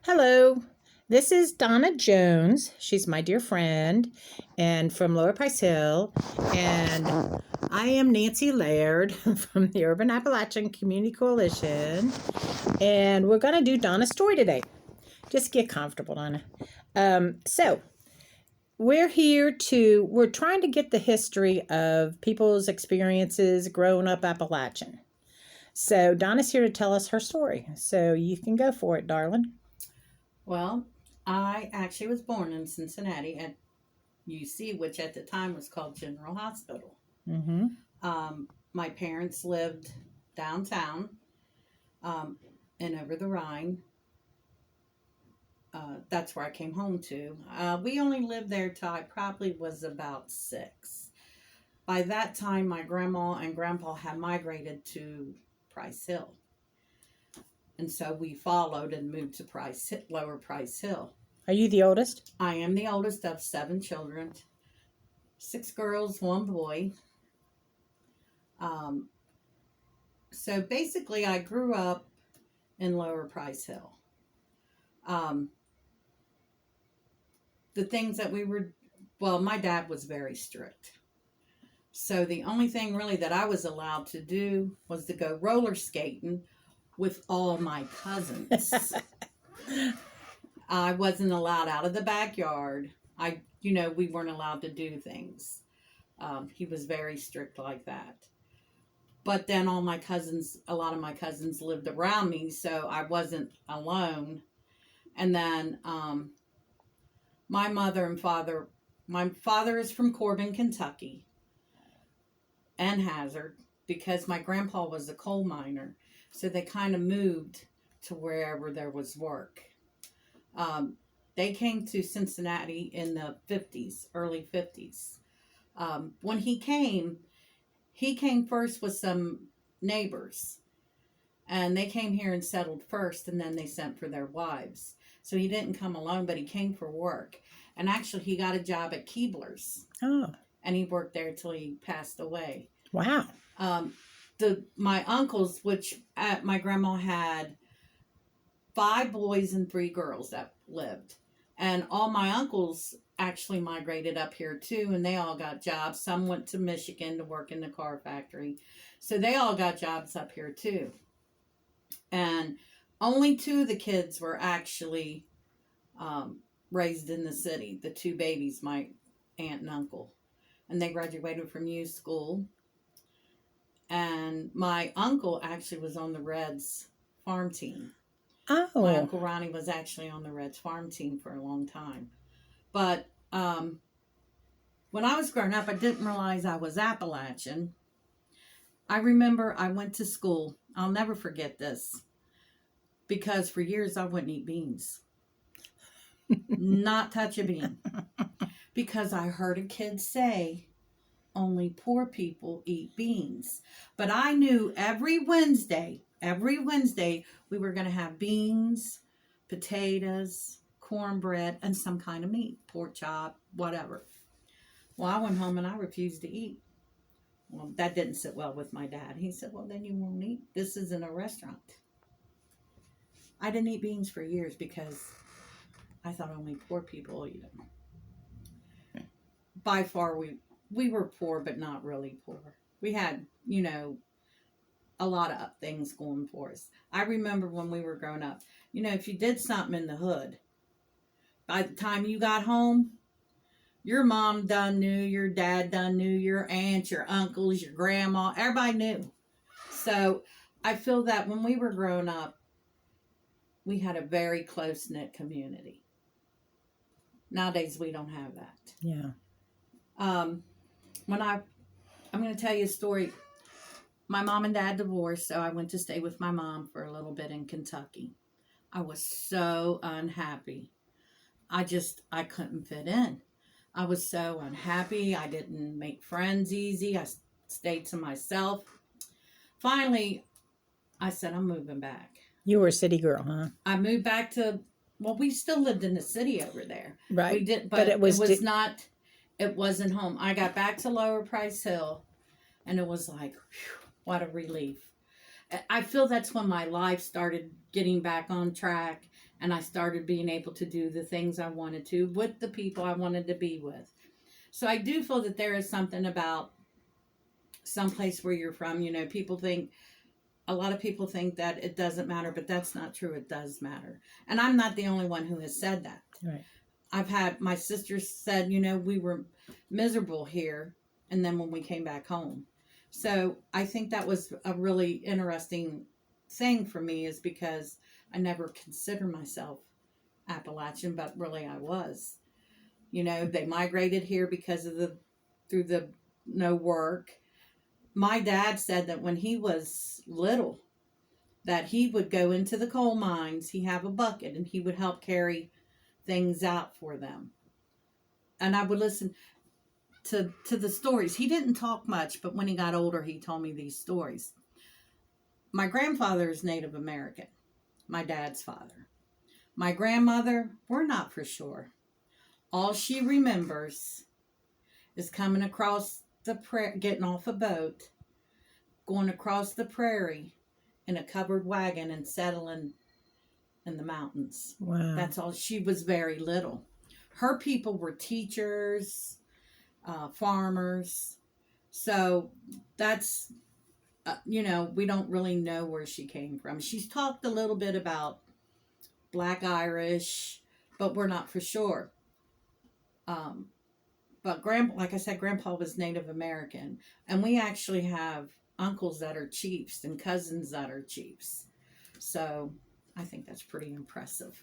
Hello, this is Donna Jones. She's my dear friend and from Lower Price Hill. And I am Nancy Laird from the Urban Appalachian Community Coalition. And we're going to do Donna's story today. Just get comfortable, Donna. So we're trying to get the history of people's experiences growing up Appalachian. So Donna's here to tell us her story. So you can go for it, darling. Well, I actually was born in Cincinnati at UC, which at the time was called General Hospital. Mm-hmm. My parents lived downtown and over the Rhine. That's where I came home to. We only lived there till I probably was about 6. By that time, my grandma and grandpa had migrated to Price Hill. And so we followed and moved to Lower Price Hill. Are you the oldest? I am the oldest of 7 children, 6 girls, 1 boy. So basically, I grew up in Lower Price Hill. The things that my dad was very strict. So the only thing really that I was allowed to do was to go roller skating with all my cousins. I wasn't allowed out of the backyard. We weren't allowed to do things. He was very strict like that. But then a lot of my cousins lived around me, so I wasn't alone. And then my father is from Corbin, Kentucky, and Hazard, because my grandpa was a coal miner. So they kind of moved to wherever there was work. They came to Cincinnati in the 50s, early 50s. When he came first with some neighbors. And they came here and settled first, and then they sent for their wives. So he didn't come alone, but he came for work. And actually, he got a job at Keebler's. Oh. And he worked there till he passed away. Wow. My uncles, my grandma had 5 boys and 3 girls that lived. And all my uncles actually migrated up here too, and they all got jobs. Some went to Michigan to work in the car factory. So they all got jobs up here too. And only 2 of the kids were actually raised in the city. The 2 babies, my aunt and uncle. And they graduated from youth school. And my uncle actually was on the Reds farm team. Oh. My Uncle Ronnie was actually on the Reds farm team for a long time. But when I was growing up, I didn't realize I was Appalachian. I remember I went to school. I'll never forget this. Because for years I wouldn't eat beans. Not touch a bean. Because I heard a kid say, only poor people eat beans. But I knew every Wednesday, we were going to have beans, potatoes, cornbread, and some kind of meat, pork chop, whatever. Well, I went home and I refused to eat. Well, that didn't sit well with my dad. He said, well, then you won't eat. This isn't a restaurant. I didn't eat beans for years because I thought only poor people eat them. By far, we were poor, but not really poor. We had, a lot of things going for us. I remember when we were growing up, if you did something in the hood, by the time you got home, your mom done knew, your dad done knew, your aunts, your uncles, your grandma, everybody knew. So I feel that when we were growing up, we had a very close-knit community. Nowadays, we don't have that. Yeah. I'm going to tell you a story. My mom and dad divorced, so I went to stay with my mom for a little bit in Kentucky. I was so unhappy. I couldn't fit in. I was so unhappy. I didn't make friends easy. I stayed to myself. Finally, I said, I'm moving back. You were a city girl, huh? I moved back we still lived in the city over there. Right. We did, but it wasn't home. I got back to Lower Price Hill, and it was like, whew, what a relief. I feel that's when my life started getting back on track, and I started being able to do the things I wanted to with the people I wanted to be with. So I do feel that there is something about someplace where you're from. People think, a lot of people think that it doesn't matter, but that's not true. It does matter. And I'm not the only one who has said that. Right. I've had my sister said, we were miserable here, and then when we came back home. So I think that was a really interesting thing for me, is because I never considered myself Appalachian, but really I was. They migrated here because of through the no work. My dad said that when he was little, that he would go into the coal mines, he'd have a bucket, and he would help carry things out for them. And I would listen to the stories. He didn't talk much, but when he got older, he told me these stories. My grandfather is Native American, my dad's father. My grandmother, we're not for sure. All she remembers is coming across the getting off a boat, going across the prairie in a covered wagon and settling in the mountains. Wow. That's all. She was very little. Her people were teachers, farmers. So that's, we don't really know where she came from. She's talked a little bit about Black Irish, but we're not for sure. But like I said, Grandpa was Native American, and we actually have uncles that are chiefs and cousins that are chiefs. So I think that's pretty impressive.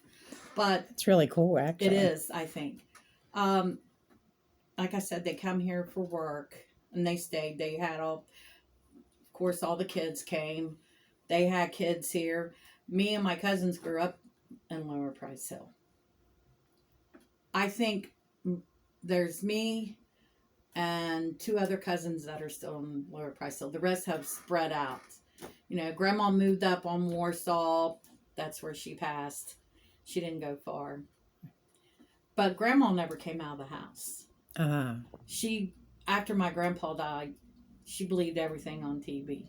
But it's really cool, actually. It is, I think. Like I said, they come here for work, and they stayed. They had of course, all the kids came. They had kids here. Me and my cousins grew up in Lower Price Hill. I think there's me and 2 other cousins that are still in Lower Price Hill. The rest have spread out. Grandma moved up on Warsaw. That's where she passed. She didn't go far. But Grandma never came out of the house. Uh-huh. After my grandpa died, she believed everything on TV.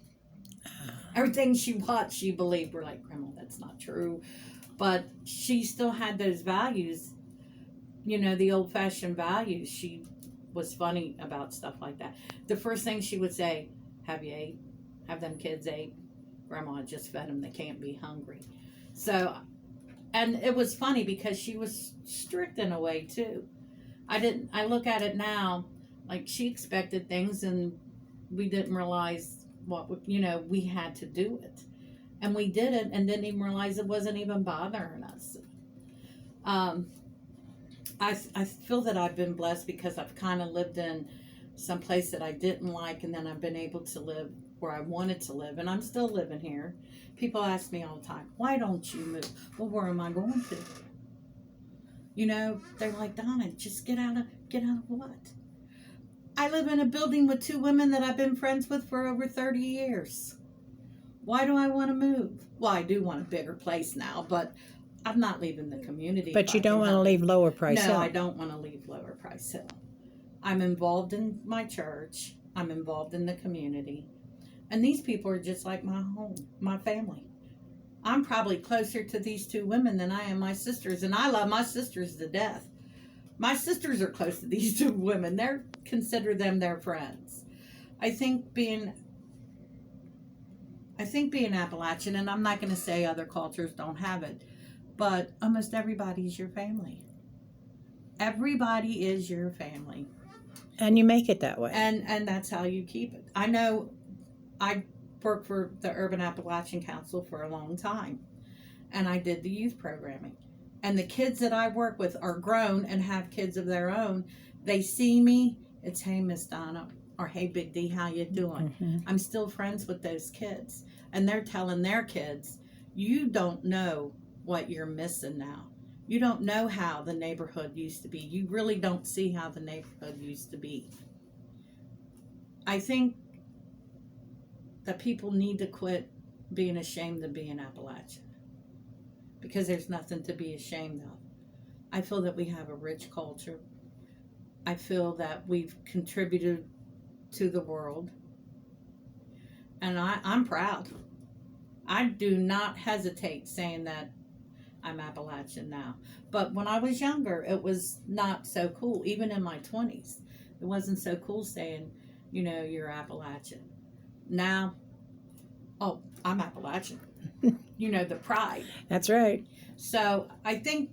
Everything she watched, she believed. We're like, Grandma, that's not true. But she still had those values, the old-fashioned values. She was funny about stuff like that. The first thing she would say, have you ate? Have them kids ate? Grandma just fed them. They can't be hungry. So, and it was funny because she was strict in a way, too. I look at it now, like she expected things, and we didn't realize we had to do it. And we did it and didn't even realize it wasn't even bothering us. I feel that I've been blessed because I've kind of lived in some place that I didn't like, and then I've been able to live where I wanted to live, and I'm still living here. People ask me all the time, why don't you move? Well, where am I going to? They're like, Donna, just get out of what? I live in a building with 2 women that I've been friends with for over 30 years. Why do I want to move? Well, I do want a bigger place now, but I'm not leaving the community. But you don't want to leave Lower Price Hill. No, I don't want to leave Lower Price Hill. I'm involved in my church. I'm involved in the community. And these people are just like my home, my family. I'm probably closer to these 2 women than I am my sisters, and I love my sisters to death. My sisters are close to these 2 women. Consider them their friends. I think being Appalachian, and I'm not going to say other cultures don't have it, but almost everybody's your family. Everybody is your family. And you make it that way. And that's how you keep it. I know I worked for the Urban Appalachian Council for a long time, and I did the youth programming. And the kids that I work with are grown and have kids of their own. They see me, it's, hey, Miss Donna, or hey, Big D, how you doing? Mm-hmm. I'm still friends with those kids. And they're telling their kids, you don't know what you're missing now. You don't know how the neighborhood used to be. You really don't see how the neighborhood used to be. I think that people need to quit being ashamed of being Appalachian, because there's nothing to be ashamed of. I feel that we have a rich culture. I feel that we've contributed to the world, and I'm proud. I do not hesitate saying that I'm Appalachian now. But when I was younger, it was not so cool. Even in my 20s, it wasn't so cool saying, you're Appalachian. Now, oh, I'm Appalachian. The pride. That's right. So I think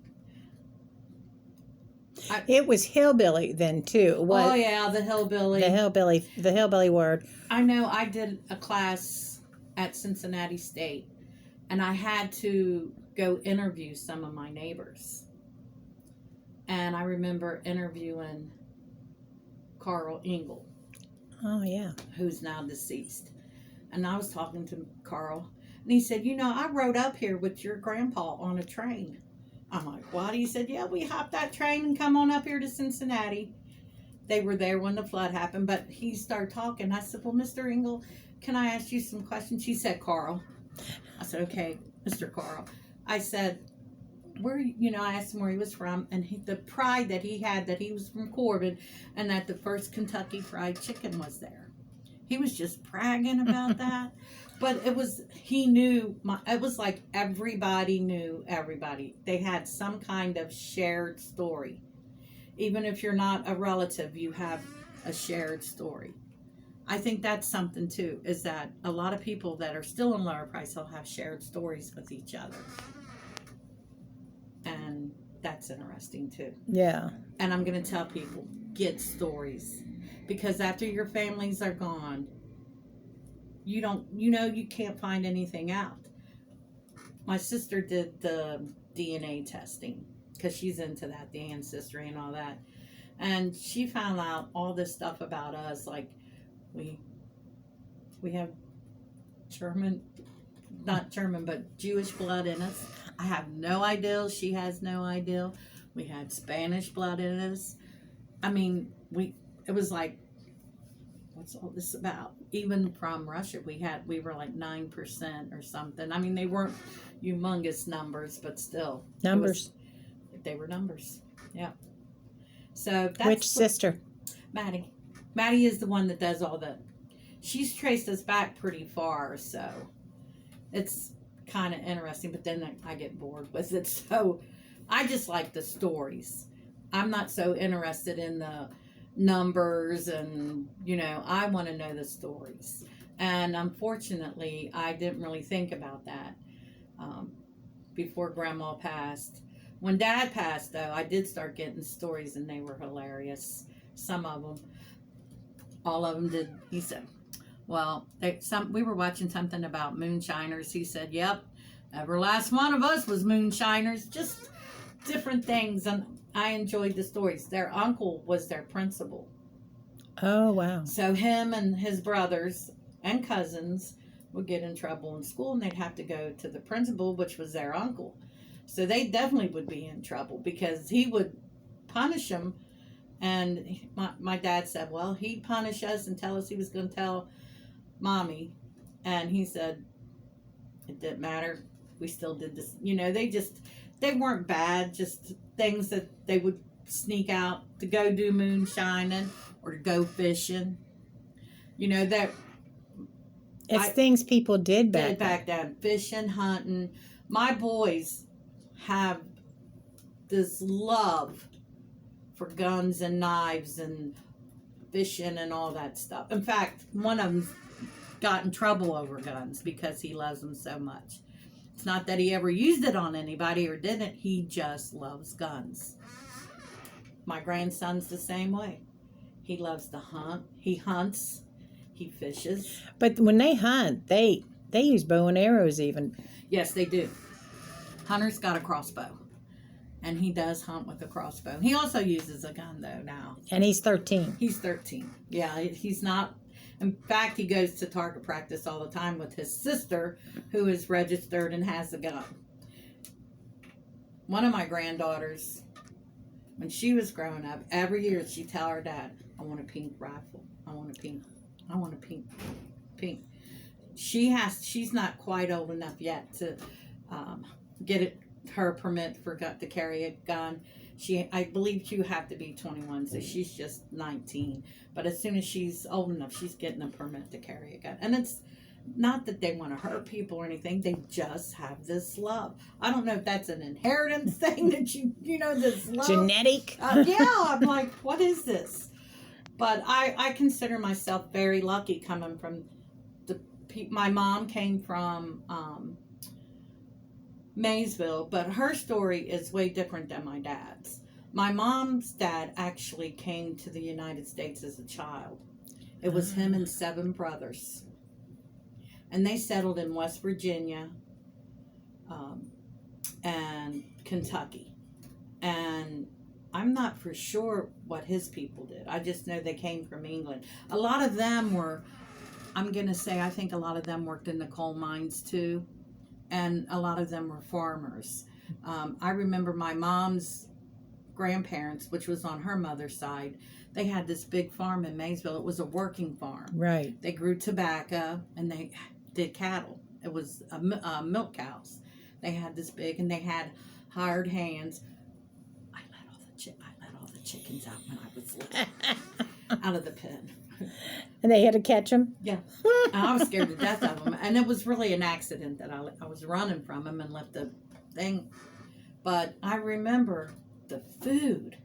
it was hillbilly then too. Oh yeah, the hillbilly. The hillbilly word. I know. I did a class at Cincinnati State, and I had to go interview some of my neighbors. And I remember interviewing Carl Engel. Oh yeah. Who's now deceased. And I was talking to Carl, and he said, I rode up here with your grandpa on a train. I'm like, what? He said, yeah, we hopped that train and come on up here to Cincinnati. They were there when the flood happened, but he started talking. I said, well, Mr. Engel, can I ask you some questions? He said, Carl. I said, okay, Mr. Carl. I said, I asked him where he was from, and the pride that he had that he was from Corbin and that the first Kentucky Fried Chicken was there. He was just bragging about that. But it was like everybody knew everybody. They had some kind of shared story. Even if you're not a relative, you have a shared story. I think that's something too, is that a lot of people that are still in Lower Price Hill have shared stories with each other. And that's interesting too. Yeah. And I'm going to tell people, get stories. Because after your families are gone, you can't find anything out. My sister did the DNA testing because she's into that, the ancestry and all that. And she found out all this stuff about us, like we have but Jewish blood in us. I have no idea. She has no idea. We had Spanish blood in us. I mean, it was like, what's all this about? Even from Russia, we were like 9% or something. I mean, they weren't humongous numbers, but still. Numbers. They were numbers. Yeah. So that's which sister? Maddie. Maddie is the one that does all the. She's traced us back pretty far, so it's kind of interesting. But then I get bored with it, so I just like the stories. I'm not so interested in the numbers, and I want to know the stories. And unfortunately, I didn't really think about that before Grandma passed. When Dad passed, though, I did start getting stories, and they were hilarious. Some of them, all of them did. He said, well, we were watching something about moonshiners. He said, yep, every last one of us was moonshiners. Just different things, and I enjoyed the stories. Their uncle was their principal. Oh, wow. So him and his brothers and cousins would get in trouble in school, and they'd have to go to the principal, which was their uncle. So they definitely would be in trouble because he would punish them. And my dad said, well, he'd punish us and tell us he was going to tell Mommy. And he said, it didn't matter. We still did this. They weren't bad, just things that they would sneak out to go do moonshining or to go fishing. That it's things people did back then. Fishing, hunting. My boys have this love for guns and knives and fishing and all that stuff. In fact, one of them got in trouble over guns because he loves them so much. It's not that he ever used it on anybody or didn't. He just loves guns. My grandson's the same way. He loves to hunt. He hunts. He fishes. But when they hunt, they use bow and arrows even. Yes, they do. Hunter's got a crossbow. And he does hunt with a crossbow. He also uses a gun, though, now. And he's 13. He's 13. Yeah, he's not. In fact, he goes to target practice all the time with his sister, who is registered and has a gun. One of my granddaughters, when she was growing up, every year she'd tell her dad, I want a pink rifle. I want a pink. Pink. She's not quite old enough yet to get her permit to carry a gun. I believe you have to be 21, so she's just 19. But as soon as she's old enough, she's getting a permit to carry a gun. And it's not that they want to hurt people or anything. They just have this love. I don't know if that's an inheritance thing that this love. Genetic. Yeah, I'm like, what is this? But I consider myself very lucky coming from my mom came from Maysville, but her story is way different than my dad's. My mom's dad actually came to the United States as a child. It was him and 7 brothers. And they settled in West Virginia and Kentucky. And I'm not for sure what his people did. I just know they came from England. A lot of them were, I'm going to say, I think a lot of them worked in the coal mines too. And a lot of them were farmers. I remember my mom's grandparents, which was on her mother's side, they had this big farm in Maysville. It was a working farm. Right. They grew tobacco and they did cattle. It was milk cows. They had this big, and they had hired hands. I let all the chickens out when I was little, out of the pen. And they had to catch them? Yeah. I was scared to death of them. And it was really an accident that I was running from them and left the thing. But I remember the food.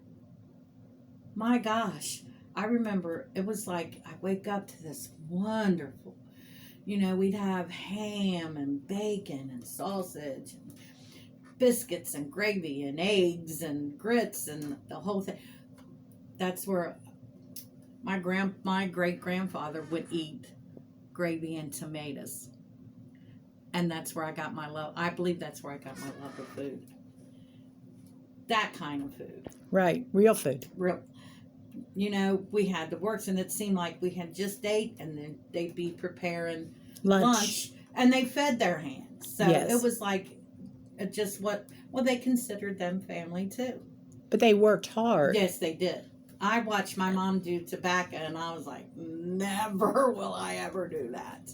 My gosh. I remember it was like I wake up to this wonderful, we'd have ham and bacon and sausage and biscuits and gravy and eggs and grits and the whole thing. That's where my great-grandfather would eat gravy and tomatoes. And that's where I got my love. I believe that's where I got my love of food. That kind of food. Right. Real food. Real. We had the works, and it seemed like we had just ate, and then they'd be preparing lunch and they fed their hands. So yes. It was like they considered them family too. But they worked hard. Yes, they did. I watched my mom do tobacco, and I was like, never will I ever do that.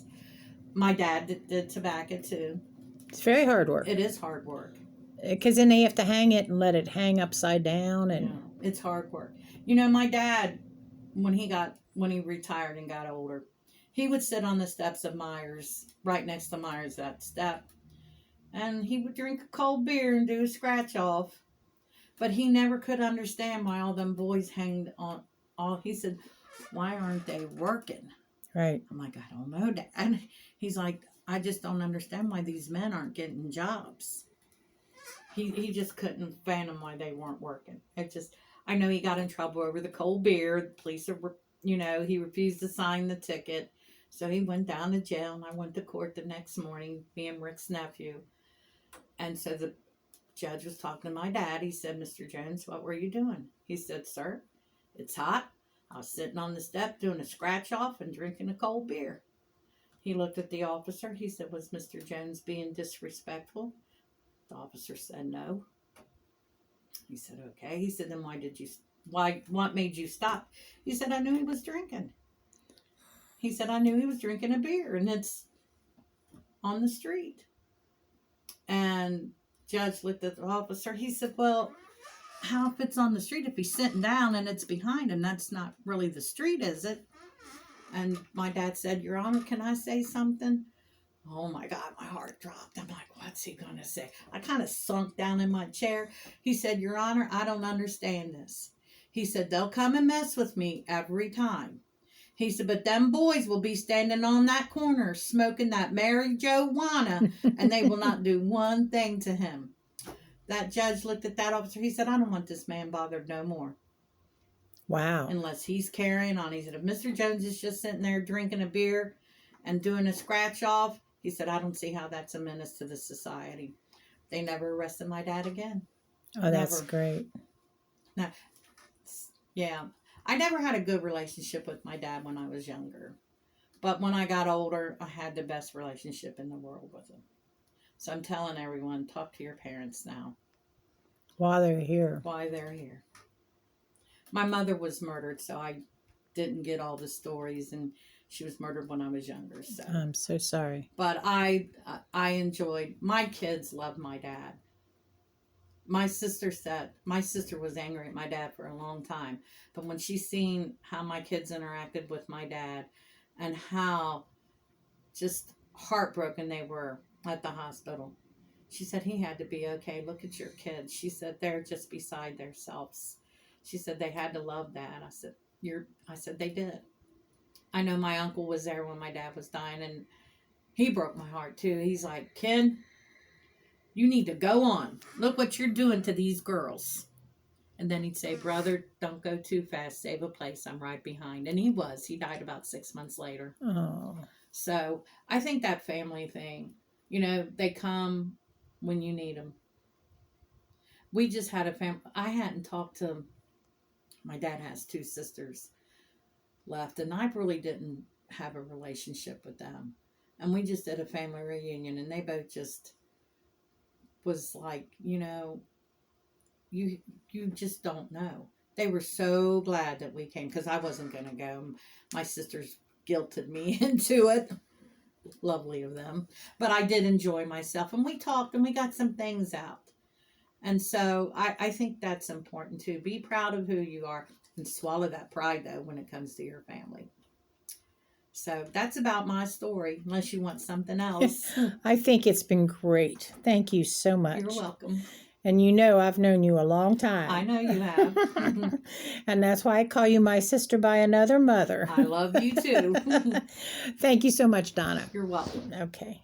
My dad did tobacco too. It's very hard work. It is hard work. Because then they have to hang it and let it hang upside down. And it's hard work. My dad, when he retired and got older, he would sit on the steps of Myers, right next to Myers, that step, and he would drink a cold beer and do a scratch off. But he never could understand why all them boys hanged on. He said, why aren't they working? Right. I'm like, I don't know, Dad. And he's like, I just don't understand why these men aren't getting jobs. He just couldn't fathom why they weren't working. I know he got in trouble over the cold beer. The police he refused to sign the ticket. So he went down to jail, and I went to court the next morning, me and Rick's nephew. And so the judge was talking to my dad. He said, Mr. Jones, what were you doing? He said, sir, it's hot. I was sitting on the step doing a scratch off and drinking a cold beer. He looked at the officer. He said, was Mr. Jones being disrespectful? The officer said no. He said, okay. He said, then what made you stop? He said, I knew he was drinking. He said, I knew he was drinking a beer, and it's on the street. And judge looked at the officer. He said, well, how if it's on the street? If he's sitting down and it's behind him, that's not really the street, is it? And my dad said, Your Honor, can I say something? Oh my God, my heart dropped. I'm like, what's he going to say? I kind of sunk down in my chair. He said, Your Honor, I don't understand this. He said, they'll come and mess with me every time. He said, but them boys will be standing on that corner smoking that Mary Jo Wanna, and they will not do one thing to him. That judge looked at that officer. He said, I don't want this man bothered no more. Wow. Unless he's carrying on. He said, if Mr. Jones is just sitting there drinking a beer and doing a scratch off, he said, I don't see how that's a menace to the society. They never arrested my dad again. Oh, that's great. Now, yeah. I never had a good relationship with my dad when I was younger. But when I got older, I had the best relationship in the world with him. So I'm telling everyone, talk to your parents now. While they're here. Why they're here. My mother was murdered, so I didn't get all the stories, and she was murdered when I was younger. So I'm so sorry. But I enjoyed, my kids loved my dad. My sister was angry at my dad for a long time. But when she seen how my kids interacted with my dad and how just heartbroken they were at the hospital. She said, he had to be okay. Look at your kids. She said, they're just beside themselves. She said, they had to love that. I said, they did. I know my uncle was there when my dad was dying, and he broke my heart too. He's like, Ken, you need to go on. Look what you're doing to these girls. And then he'd say, brother, don't go too fast. Save a place. I'm right behind. And he was. He died about 6 months later. Oh. So I think that family thing, they come when you need them. We just had a family. I hadn't talked to, my dad has 2 sisters left, and I really didn't have a relationship with them. And we just did a family reunion, and they both just was like, you just don't know. They were so glad that we came, because I wasn't going to go. My sisters guilted me into it. Lovely of them. But I did enjoy myself, and we talked, and we got some things out. And so I think that's important too. Be proud of who you are, and swallow that pride, though, when it comes to your family. So that's about my story, unless you want something else. I think it's been great. Thank you so much. You're welcome. And I've known you a long time. I know you have. And that's why I call you my sister by another mother. I love you too. Thank you so much, Donna. You're welcome. Okay.